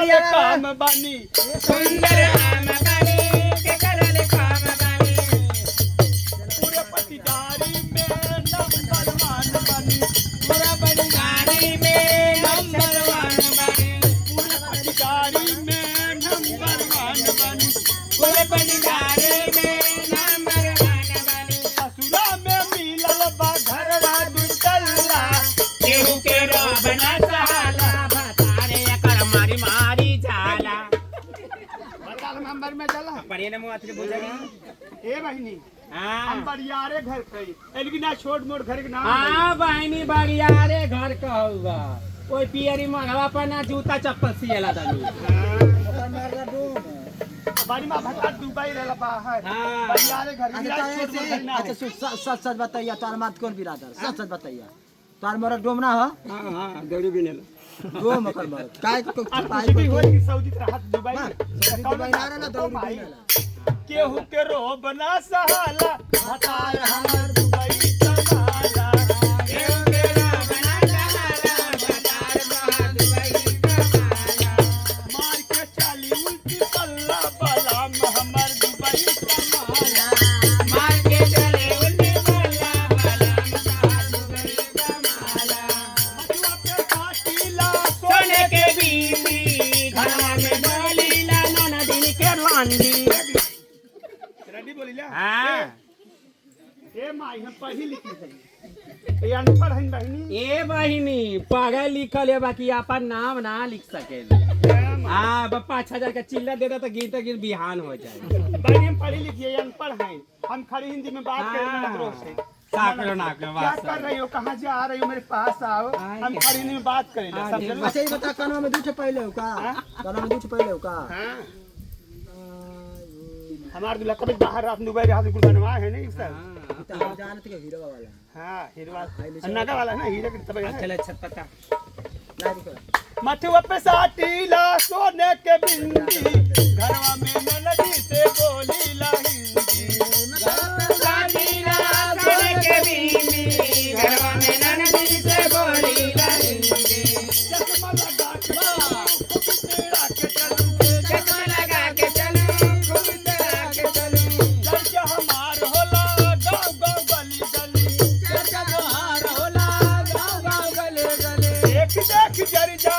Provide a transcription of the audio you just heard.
करले काम बानी सुंदर आम बनी के करल काम बनी पूरे पटीदारी में नंबर वन बनी पूरा बनिगारी में नंबर वन बनी पूरे पटीदारी में नंबर वन बनी पूरे बनिगारी में नंबर वन बनी ससुरा में मिलल बा घरवा दुतल्ला केहू के रोब न सहाला भतारे कर मारी मारी जाला बताल नंबर में चला पढ़िए ना मुआत के बुझाई ए बहिनी हां हम बरियारे घर कई लेकिन ना छोट मोट घर के नाम हां बहनी बगियारे घर कहूगा कोई पियरी मंगवा पर ना जूता चप्पल सिएला दानी बारी मां भटा दुबई रहला बाहर हाँ। बरियारे घर के ना छोट मोट घर ना अच्छा सच सच बताइए तार मत कौन बिरादर सच सच बताइए तार मरद डोमना हो हां हां दौड़ी भी नेला डोम कर मरद काय को पाई भी होई कि सऊदी राहत दुबई दुबई ना रे ना दौड़ी भी ना केहू के रो बना सहाला हतार हमर दुबई तमाला केहू के रोब न सहाला भतार महा दुबई कमाला मार के चाली उल्टी पल्ला बला हमर दुबई तमाला मार के चले उल्टी बल्ला बला महा दुबई कमाला मथुआ पे काटीला सोने के बीबी घरवा में बोलीला नाना दिन के लांडी रेडी बोलिला हां ए माई हम पढ़ी लिखी है ए अनपढ़ हन बहिनी ए बहिनी पढ़े लिखल है बाकी अपन नाम ना लिख सके हाँ 5,000 का चिल्ला दे दो तो गीत गीत बिहान हो जाए बहिनी हम पढ़ी लिखी है अनपढ़ हैं हम खड़ी हिंदी में बात करेंगे लखनऊ से साकरो ना के क्या बात कर रही हो कहाँ जा रही हो मेरे पास आओ हम खड़ी हिंदी में बात करेंगे समझ अच्छा ये बता कानवा में दूठे पहले हो का कानवा में दूठे पहले हो का हाँ हमारे दूल्हा कभी बाहर रात दुबई रहा बिल्कुल बनवा है नहीं सर जानते के हीरो वाला हाँ हीरवा नगा वाला ना हीरे के तब चले छपता लाइव कर मथुआ पे साटीला सोने के बिंदी घरवा में नदी से बोली ला हिंदी सादीला सोने के बीबी घरवा में ननदी से बोली लहिंदी चश्मा लगा के तेरा के चलू चश्मा लगा के चलूं खूब तेरा के चलूं लड़के हमार होला गाँव गाँव गली गली चचा जोहार होला गाँव गाँव गले गले देख देख जर जा